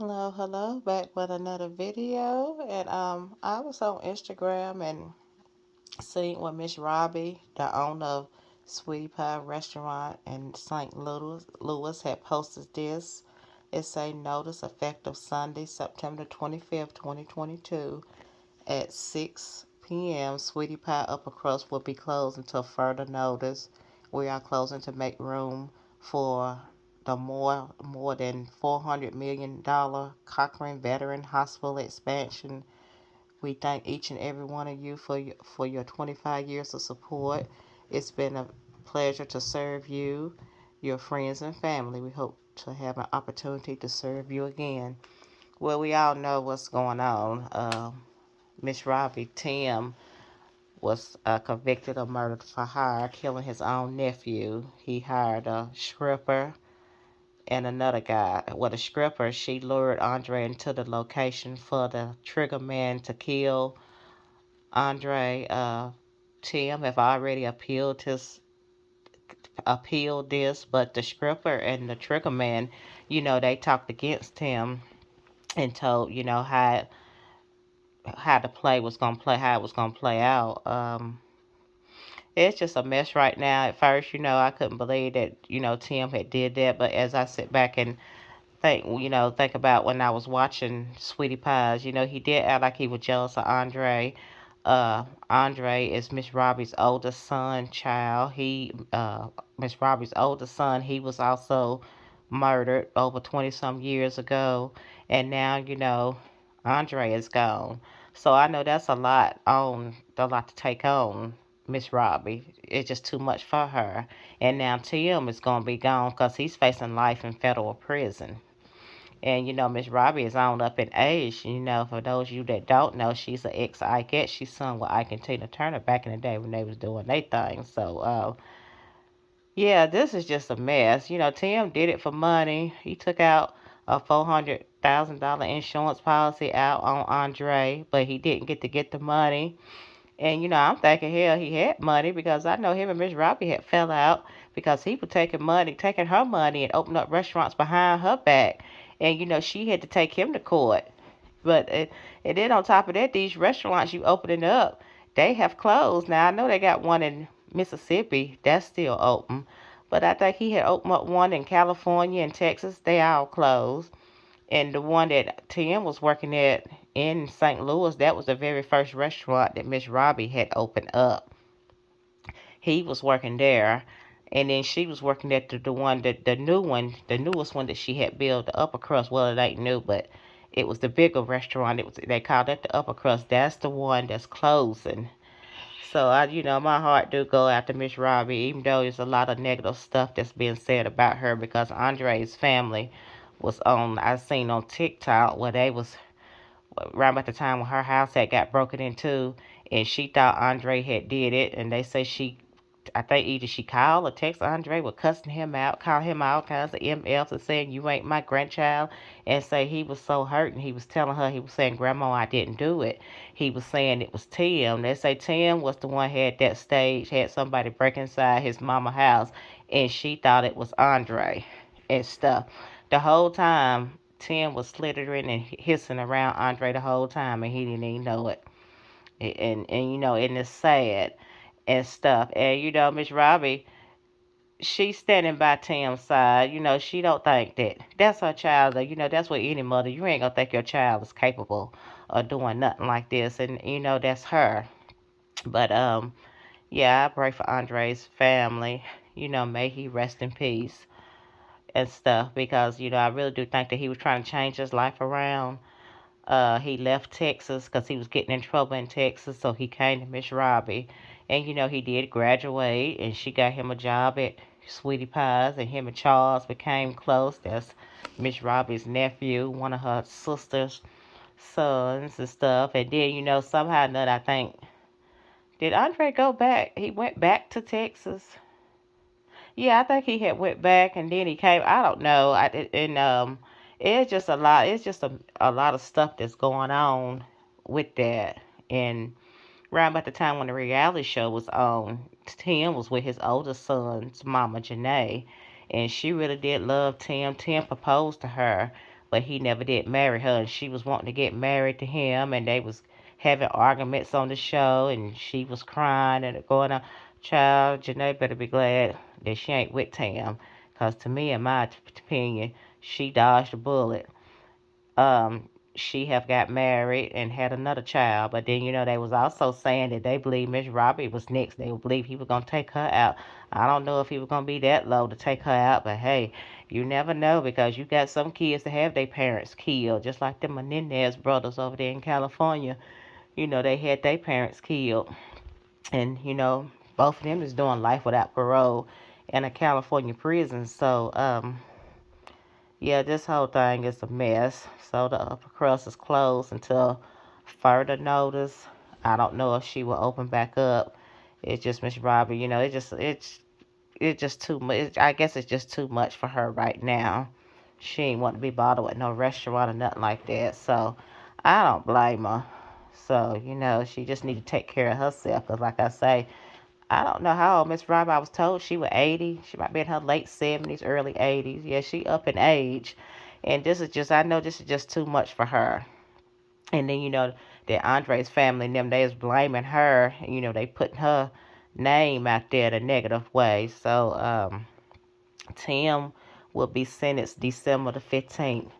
Hello, back with another video. And I was on Instagram and seen where Miss Robbie, the owner of Sweetie Pie Restaurant in St. Louis, had posted this. It say notice effective Sunday, September 25th, 2022 at 6 p.m. Sweetie Pie Upper Crust will be closed until further notice. We are closing to make room for the more than $400 million Cochrane Veteran Hospital expansion. We thank each and every one of you for your 25 years of support. It's been a pleasure to serve you, your friends and family. We hope to have an opportunity to serve you again. Well, we all know what's going on. Miss Robbie Tim was convicted of murder for hire, killing his own nephew. He hired a stripper and another guy. Well, the stripper, she lured Andre into the location for the trigger man to kill Andre. Tim have already appealed this, but the stripper and the trigger man, they talked against him and told, how the play was gonna play, how it was gonna play out. It's just a mess right now. At first, I couldn't believe that, Tim had did that. But as I sit back and think about when I was watching Sweetie Pies, he did act like he was jealous of Andre. Andre is Miss Robbie's oldest son, child. Miss Robbie's oldest son, he was also murdered over 20 some years ago. And now, Andre is gone. So I know that's a lot to take on Miss Robbie. It's just too much for her. And now Tim is going to be gone because he's facing life in federal prison. And Miss Robbie is on up in age. For those of you that don't know, she's an ex Ikeette. She sung with Ike and Tina Turner back in the day when they was doing their thing. So yeah, this is just a mess. Tim did it for money. He took out a $400,000 insurance policy out on Andre, but he didn't get the money. And I'm thinking hell he had money because I know him and Miss Robbie had fell out because he was taking her money and opening up restaurants behind her back. And she had to take him to court. And then on top of that, these restaurants you opening up, they have closed. Now I know they got one in Mississippi that's still open, but I think he had opened up one in California and Texas. They all closed. And the one that Tim was working at in St. Louis, that was the very first restaurant that Miss Robbie had opened up. He was working there. And then she was working at the one that the new one, the newest one that she had built, the upper crust. Well, it ain't new, but it was the bigger restaurant. They called it the upper crust. That's the one that's closing. So my heart do go out to Miss Robbie, even though there's a lot of negative stuff that's being said about her because Andre's family was on. I seen on TikTok where they was around about the time when her house had got broken into, and she thought Andre had did it, and they say I think either she called or text Andre with cussing him out, calling him all kinds of MFs and saying you ain't my grandchild, and say he was so hurt and he was telling her, he was saying, Grandma, I didn't do it. He was saying it was Tim. They say Tim was the one had that stage, had somebody break inside his mama house, and she thought it was Andre and stuff. The whole time Tim was slithering and hissing around Andre the whole time, and he didn't even know it. And it's sad and stuff. And Miss Robbie, she's standing by Tim's side. She don't think that that's her child. That's what any mother. You ain't gonna think your child is capable of doing nothing like this, and that's her. But yeah, I pray for Andre's family. May he rest in peace and stuff because I really do think that he was trying to change his life around. He left Texas because he was getting in trouble in Texas, so he came to Miss Robbie. And he did graduate, and she got him a job at Sweetie Pies, and him and Charles became close. That's Miss Robbie's nephew, one of her sister's sons and stuff. And then, somehow or another, I think, did Andre go back? He went back to Texas. Yeah, I think he had went back and then he came. I don't know. And it's just a lot. It's just a lot of stuff that's going on with that. And around about the time when the reality show was on, Tim was with his oldest son's mama, Janae, and she really did love Tim. Tim proposed to her, but he never did marry her, and she was wanting to get married to him, and they was having arguments on the show, and she was crying and going on. Child, Janae better be glad that she ain't with Tam, cause to me, in my opinion, she dodged a bullet. She have got married and had another child, but then they was also saying that they believe Miss Robbie was next. They believe he was gonna take her out. I don't know if he was gonna be that low to take her out, but hey, you never know because you got some kids that have their parents killed, just like the Menendez brothers over there in California. They had their parents killed, and both of them is doing life without parole in a California prison. So yeah, this whole thing is a mess. So the upper crust is closed until further notice. I don't know if she will open back up. It's just Miss Robbie, it's just too much. I guess it's just too much for her right now. She ain't want to be bothered with no restaurant or nothing like that. So I don't blame her. So she just need to take care of herself. Cause like I say, I don't know how old Miss Robbie. I was told she was 80. She might be in her late 70s, early 80s. Yeah, she up in age. And I know this is just too much for her. And then, that Andre's family and them, they was blaming her. They putting her name out there the negative way. So, Tim will be sentenced December the 15th.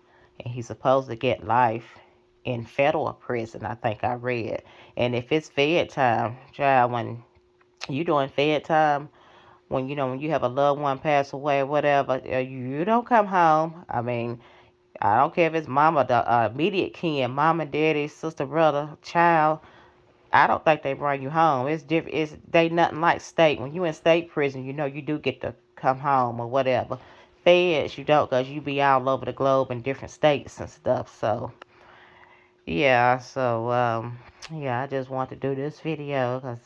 And he's supposed to get life in federal prison, I think I read. And if it's fed time, child, when you doing fed time, when you have a loved one pass away or whatever, you don't come home. I mean, I don't care if it's mama, the immediate kin, mama, daddy, sister, brother, child. I don't think they bring you home. It's different. They nothing like state. When you in state prison, you do get to come home or whatever. Feds, you don't, cause you be all over the globe in different states and stuff. So yeah, yeah, I just want to do this video because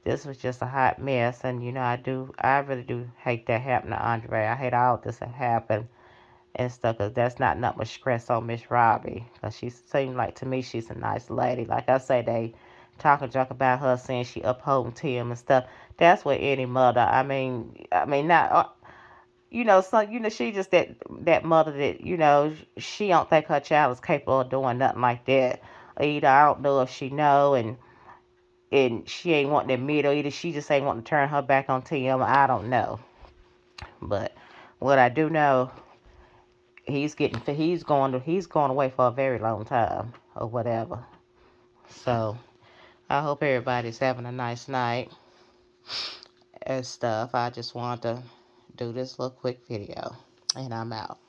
this was just a hot mess, and I really do hate that happened to Andre. I hate all this that happened and stuff, cause that's not much stress on Miss Robbie, cause she seemed like to me she's a nice lady. Like I say, they talking junk about her saying she upholding Tim and stuff. That's what any mother. I mean not. So she just that mother that she don't think her child is capable of doing nothing like that. Either I don't know if she know and she ain't wanting to admit, or either she just ain't wanting to turn her back on Tim. I don't know. But what I do know, he's going away for a very long time or whatever. So I hope everybody's having a nice night and stuff. I just want to do this little quick video, and I'm out.